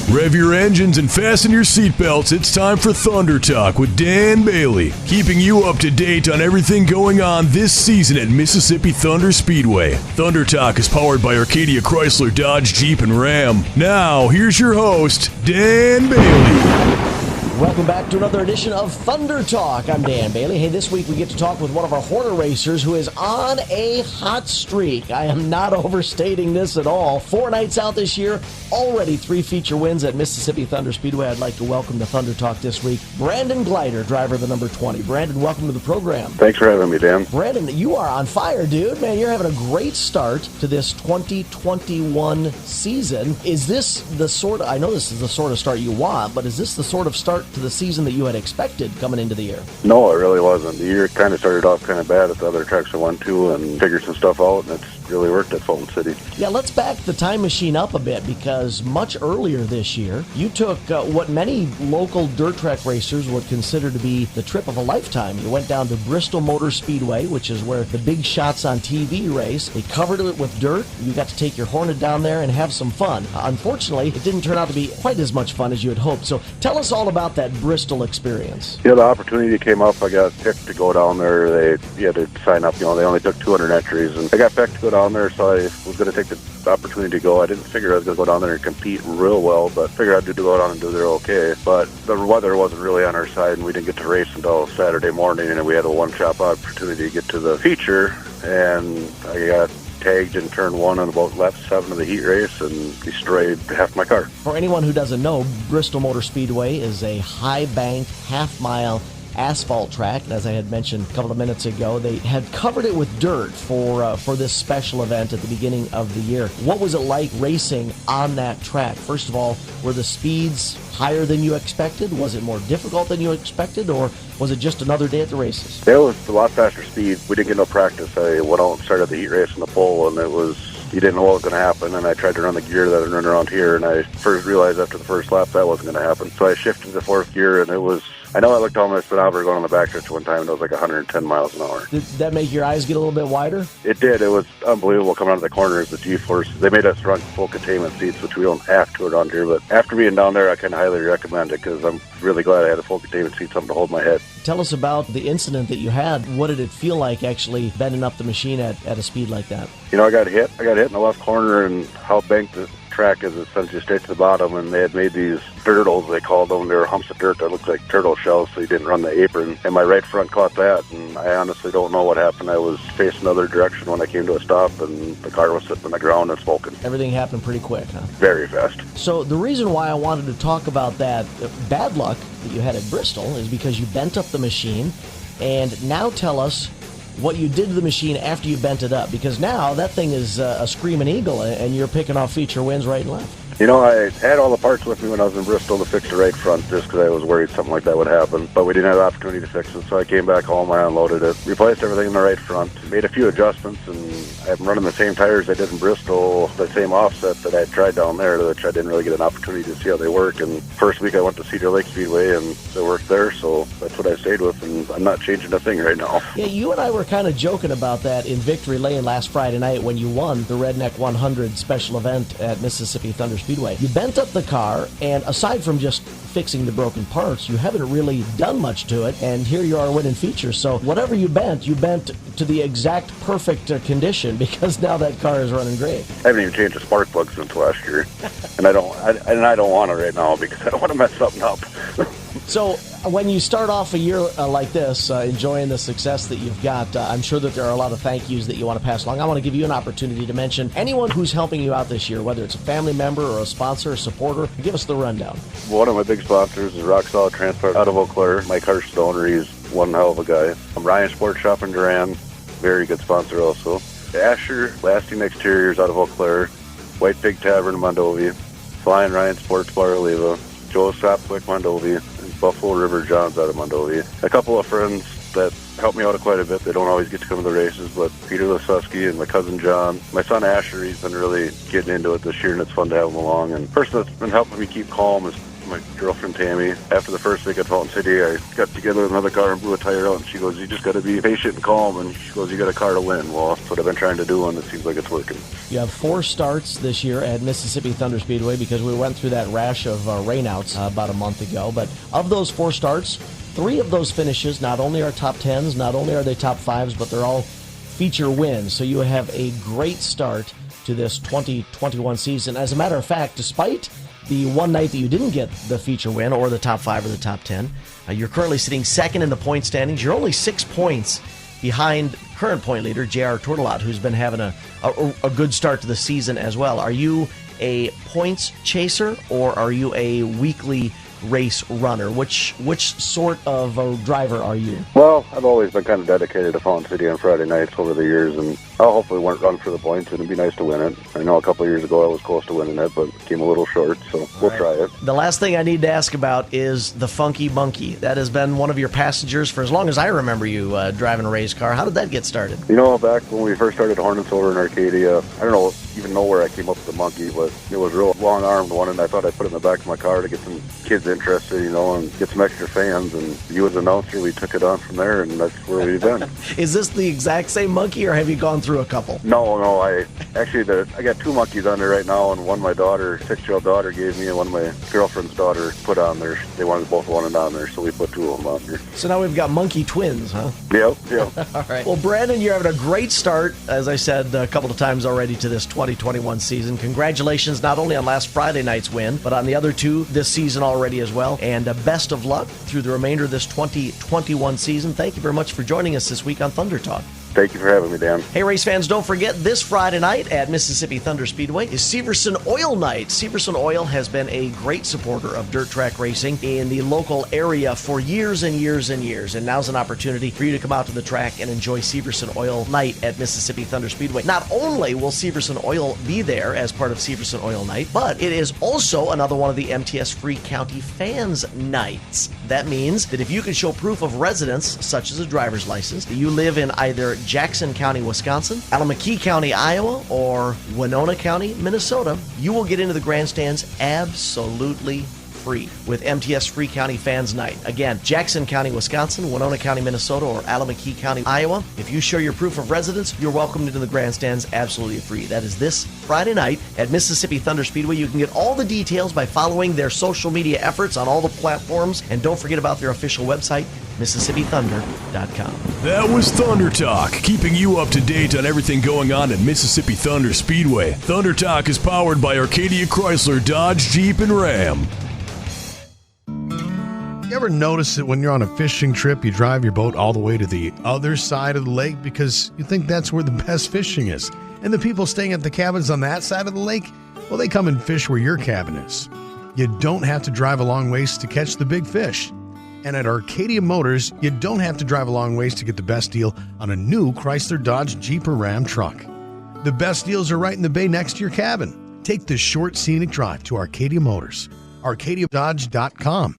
Rev your engines and fasten your seatbelts. It's time for Thunder Talk with Dan Bailey, keeping you up to date on everything going on this season at Mississippi Thunder Speedway. Thunder Talk is powered by Arcadia Chrysler, Dodge, Jeep, and Ram. Now, here's your host, Dan Bailey. Welcome back to another edition of Thunder Talk. I'm Dan Bailey. Hey, this week we get to talk with one of our Horner racers who is on a hot streak. I am not overstating this at all. 4 nights out this year, already 3 feature wins at Mississippi Thunder Speedway. I'd like to welcome to Thunder Talk this week Brandon Gleiter, driver of the number 20. Brandon, welcome to the program. Thanks for having me, Dan. Brandon, you are on fire, dude. Man, you're having a great start to this 2021 season. Is this the sort of, I know this is the sort of start you want, but is this the sort of start to the season that you had expected coming into the year? No, it really wasn't. The year kind of started off kind of bad at the other tracks I went to and figured some stuff out, and it's really worked at Fulton City. Yeah, let's back the time machine up a bit, because much earlier this year, you took what many local dirt track racers would consider to be the trip of a lifetime. You went down to Bristol Motor Speedway, which is where the big shots on TV race. They covered it with dirt. You got to take your Hornet down there and have some fun. Unfortunately, it didn't turn out to be quite as much fun as you had hoped. So tell us all about that Bristol experience. Yeah, the opportunity came up. I got picked to go down there. You had to sign up. They only took 200 entries, and I got picked to go down there, so I was going to take the opportunity to go. I didn't figure I was going to go down there and compete real well, but figured I'd go down and do there okay. But the weather wasn't really on our side, and we didn't get to race until Saturday morning, and we had a one-shot opportunity to get to the feature, and I got tagged in turn 1 on about lap 7 of the heat race and destroyed half my car. For anyone who doesn't know, Bristol Motor Speedway is a high-bank, half-mile asphalt track. And as I had mentioned a couple of minutes ago, they had covered it with dirt for this special event at the beginning of the year. What was it like racing on that track? First of all, were the speeds higher than you expected? Was it more difficult than you expected, or was it just another day at the races? It was a lot faster speed. We didn't get no practice. I went out and started the heat race in the pole, and you didn't know what was going to happen, and I tried to run the gear that I run around here, and I first realized after the first lap that wasn't going to happen. So I shifted to 4th gear, and I know I looked on my speedometer going on the backstretch one time, and it was like 110 miles an hour. Did that make your eyes get a little bit wider? It did. It was unbelievable coming out of the corners, the G-force. They made us run full containment seats, which we don't have to around here, but after being down there, I kind of highly recommend it, because I'm really glad I had a full containment seat, something to hold my head. Tell us about the incident that you had. What did it feel like actually bending up the machine at a speed like that? I got hit. I got hit in the left corner, and how banked the track is, it sends you straight to the bottom, and they had made these dirtles, they called them. They were humps of dirt that looked like turtle shells, so you didn't run the apron. And my right front caught that, and I honestly don't know what happened. I was facing the other direction when I came to a stop, and the car was sitting on the ground and smoking. Everything happened pretty quick, huh? Very fast. So the reason why I wanted to talk about that bad luck that you had at Bristol is because you bent up the machine, and now tell us what you did to the machine after you bent it up, because now that thing is a screaming eagle, and you're picking off feature wins right and left. I had all the parts with me when I was in Bristol to fix the right front, just because I was worried something like that would happen. But we didn't have the opportunity to fix it, so I came back home, I unloaded it, replaced everything in the right front, made a few adjustments, and I'm running the same tires I did in Bristol, the same offset that I had tried down there, which I didn't really get an opportunity to see how they work. And first week I went to Cedar Lake Speedway, and they worked there, so that's what I stayed with, and I'm not changing a thing right now. Yeah, you and I were kind of joking about that in Victory Lane last Friday night when you won the Redneck 100 special event at Mississippi Thunder Speedway. You bent up the car, and aside from just fixing the broken parts, you haven't really done much to it, and here you are winning features. So whatever you bent to the exact perfect condition, because now that car is running great. I haven't even changed the spark plug since last year, and I don't want it right now because I don't want to mess something up. So when you start off a year like this, enjoying the success that you've got, I'm sure that there are a lot of thank yous that you want to pass along. I want to give you an opportunity to mention anyone who's helping you out this year, whether it's a family member or a sponsor, a supporter. Give us the rundown. One of my big sponsors is Rock Solid Transport out of Eau Claire. Mike Harstone, he's one hell of a guy. Ryan Sports Shop in Duran, very good sponsor also. Asher Lasting Exteriors out of Eau Claire. White Pig Tavern in Mondovi. Flying Ryan Sports Bar Oliva. Joe Sopwick Mondovi. Buffalo River Johns out of Mondovi. A couple of friends that help me out quite a bit. They don't always get to come to the races, but Peter Lasewski and my cousin John. My son Asher, he's been really getting into it this year, and it's fun to have him along. And the person that's been helping me keep calm is my girlfriend Tammy. After the first week at Fountain City, I got together with another car and blew a tire out, and she goes, you just got to be patient and calm, and she goes, you got a car to win. Well, that's what I've been trying to do, and it seems like it's working. You have 4 starts this year at Mississippi Thunder Speedway because we went through that rash of rainouts about a month ago. But of those 4 starts, 3 of those finishes not only are top 10s, not only are they top 5s, but they're all feature wins. So you have a great start to this 2021 season. As a matter of fact, despite the one night that you didn't get the feature win or the top 5 or the top 10, you're currently sitting second in the point standings. You're only 6 points behind current point leader J.R. Tortelot, who's been having a good start to the season as well. Are you a points chaser or are you a weekly race runner? Which sort of a driver are you? Well, I've always been kind of dedicated to Fountain City on Friday nights over the years, and I'll hopefully run for the points, and it'd be nice to win it. I know a couple of years ago I was close to winning it, but came a little short, so we'll try it. The last thing I need to ask about is the Funky Monkey. That has been one of your passengers for as long as I remember you driving a race car. How did that get started? You know, back when we first started Hornets over in Arcadia, I don't even know where I came up with the monkey, but it was a real long-armed one, and I thought I'd put it in the back of my car to get some kids interested, and get some extra fans. And you as an announcer, we took it on from there, and that's where we've been. Is this the exact same monkey, or have you gone through a couple? No, I got 2 monkeys on there right now, and one my daughter, 6-year-old daughter, gave me, and one my girlfriend's daughter put on there. They both wanted on there, so we put 2 of them on there. So now we've got monkey twins, huh? Yep. All right. Well, Brandon, you're having a great start, as I said a couple of times already, to this 2021 season. Congratulations not only on last Friday night's win, but on the other 2 this season already as well. And best of luck through the remainder of this 2021 season. Thank you very much for joining us this week on Thunder Talk. Thank you for having me, Dan. Hey, race fans, don't forget this Friday night at Mississippi Thunder Speedway is Severson Oil Night. Severson Oil has been a great supporter of dirt track racing in the local area for years and years and years. And now's an opportunity for you to come out to the track and enjoy Severson Oil Night at Mississippi Thunder Speedway. Not only will Severson Oil be there as part of Severson Oil Night, but it is also another one of the MTS Free County Fans Nights. That means that if you can show proof of residence, such as a driver's license, that you live in either Jackson County, Wisconsin, Alameda County, Iowa, or Winona County, Minnesota, you will get into the grandstands absolutely free with MTS Free County Fans Night. Again, Jackson County, Wisconsin, Winona County, Minnesota, or Alameda County, Iowa. If you show your proof of residence, you're welcomed into the grandstands absolutely free. That is this Friday night at Mississippi Thunder Speedway. You can get all the details by following their social media efforts on all the platforms. And don't forget about their official website, MississippiThunder.com. That was Thunder Talk, keeping you up to date on everything going on at Mississippi Thunder Speedway. Thunder Talk is powered by Arcadia Chrysler, Dodge, Jeep, and Ram. You ever notice that when you're on a fishing trip, you drive your boat all the way to the other side of the lake because you think that's where the best fishing is? And the people staying at the cabins on that side of the lake, well, they come and fish where your cabin is. You don't have to drive a long ways to catch the big fish. And at Arcadia Motors, you don't have to drive a long ways to get the best deal on a new Chrysler, Dodge, Jeep, or Ram truck. The best deals are right in the bay next to your cabin. Take the short, scenic drive to Arcadia Motors. ArcadiaDodge.com.